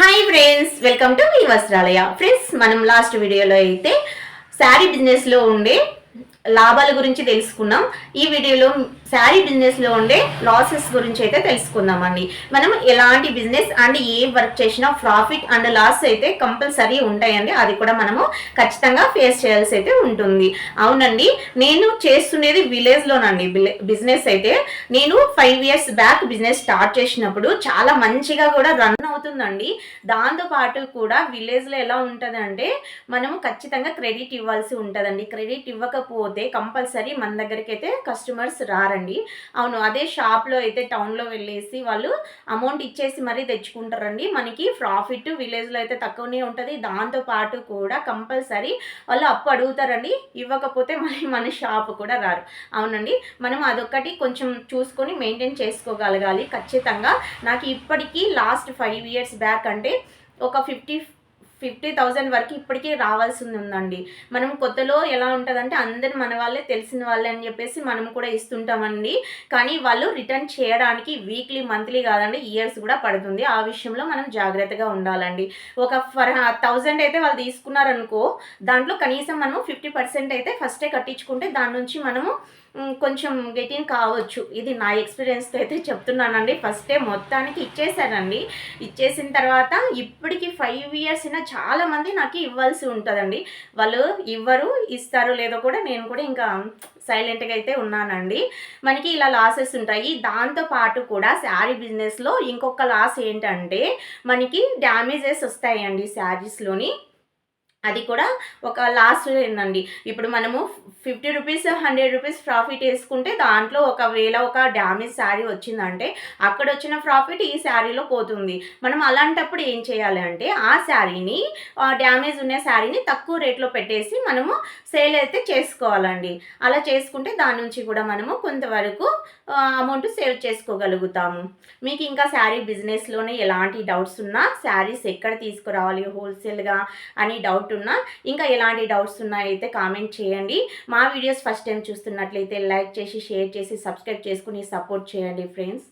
Hi friends, welcome to ఈ వస్త్రాలయ. Friends, మనం last వీడియోలో అయితే శారీ బిజినెస్లో ఉండే లాభాల గురించి తెలుసుకున్నాం. ఈ వీడియోలో శారీ బిజినెస్లో ఉండే లాసెస్ గురించి అయితే తెలుసుకుందామండి. మనం ఎలాంటి బిజినెస్ అండ్ ఏ వర్క్ చేసినా ప్రాఫిట్ అండ్ లాస్ అయితే కంపల్సరీ ఉంటాయండి. అది కూడా మనము ఖచ్చితంగా ఫేస్ చేయాల్సి అయితే ఉంటుంది. అవునండి, నేను చేస్తున్నది విలేజ్లోనండి బిజినెస్ అయితే. నేను 5 years బ్యాక్ బిజినెస్ స్టార్ట్ చేసినప్పుడు చాలా మంచిగా కూడా రన్ అవుతుందండి. దాంతోపాటు కూడా విలేజ్లో ఎలా ఉంటుందంటే మనము ఖచ్చితంగా క్రెడిట్ ఇవ్వాల్సి ఉంటుందండి. క్రెడిట్ ఇవ్వకపోతే కంపల్సరీ మన దగ్గరికి అయితే కస్టమర్స్ రారండి. అవును, అదే షాప్లో అయితే టౌన్లో వెళ్ళేసి వాళ్ళు అమౌంట్ ఇచ్చేసి మరీ తెచ్చుకుంటారండి. మనకి ప్రాఫిట్ విలేజ్లో అయితే తక్కువనే ఉంటుంది. దాంతోపాటు కూడా కంపల్సరీ వాళ్ళు అప్పు అడుగుతారండి. ఇవ్వకపోతే మళ్ళీ మన షాప్ కూడా రారు. అవునండి, మనం అదొక్కటి కొంచెం చూసుకొని మెయింటైన్ చేసుకోగలగాలి ఖచ్చితంగా. నాకు ఇప్పటికీ లాస్ట్ 5 years బ్యాక్ అంటే ఒక 50,000 వరకు ఇప్పటికీ రావాల్సింది ఉందండి. మనం కొత్తలో ఎలా ఉంటుందంటే అందరు మన వాళ్ళే, తెలిసిన వాళ్ళే అని చెప్పేసి మనం కూడా ఇస్తుంటామండి. కానీ వాళ్ళు రిటర్న్ చేయడానికి వీక్లీ, మంత్లీ కాదండి, ఇయర్స్ కూడా పడుతుంది. ఆ విషయంలో మనం జాగ్రత్తగా ఉండాలండి. ఒక 1000 అయితే వాళ్ళు తీసుకున్నారనుకో, దాంట్లో కనీసం మనము 50% అయితే ఫస్టే కట్టించుకుంటే దాని నుంచి మనము కొంచెం గెటిన్ కావచ్చు. ఇది నా ఎక్స్పీరియన్స్తో అయితే చెప్తున్నానండి. ఫస్టే మొత్తానికి ఇచ్చేసానండి. ఇచ్చేసిన తర్వాత ఇప్పటికి 5 years అయినా చాలామంది నాకు ఇవ్వాల్సి ఉంటుందండి. వాళ్ళు ఇవ్వరు, ఇస్తారో లేదో కూడా నేను కూడా ఇంకా సైలెంట్గా అయితే ఉన్నానండి. మనకి ఇలా లాసెస్ ఉంటాయి. దాంతోపాటు కూడా శారీ బిజినెస్లో ఇంకొక లాస్ ఏంటంటే మనకి డ్యామేజెస్ వస్తాయండి శారీస్లోని. అది కూడా ఒక లాస్ట్ ఏందండి. ఇప్పుడు మనము 50 రూపీస్, 100 రూపీస్ ప్రాఫిట్ వేసుకుంటే దాంట్లో ఒకవేళ ఒక డ్యామేజ్ శారీ వచ్చిందంటే అక్కడ వచ్చిన ప్రాఫిట్ ఈ శారీలో పోతుంది. మనం అలాంటప్పుడు ఏం చేయాలి అంటే ఆ శారీని, డ్యామేజ్ ఉన్న శారీని తక్కువ రేట్లో పెట్టేసి మనము సేల్ అయితే చేసుకోవాలండి. అలా చేసుకుంటే దాని నుంచి కూడా మనము కొంతవరకు అమౌంట్ సేవ్ చేసుకోగలుగుతాము. మీకు ఇంకా శారీ బిజినెస్లోనే ఎలాంటి డౌట్స్ ఉన్నా, శారీస్ ఎక్కడ తీసుకురావాలి హోల్సేల్గా అని డౌట్ ఉన్నా, ఇంకా ఎలాంటి డౌట్స్ ఉన్నాయైతే కామెంట్ చేయండి. మా వీడియోస్ ఫస్ట్ టైం చూస్తున్నట్లయితే లైక్ చేసి, షేర్ చేసి, సబ్స్క్రైబ్ చేసుకుని సపోర్ట్ చేయండి ఫ్రెండ్స్.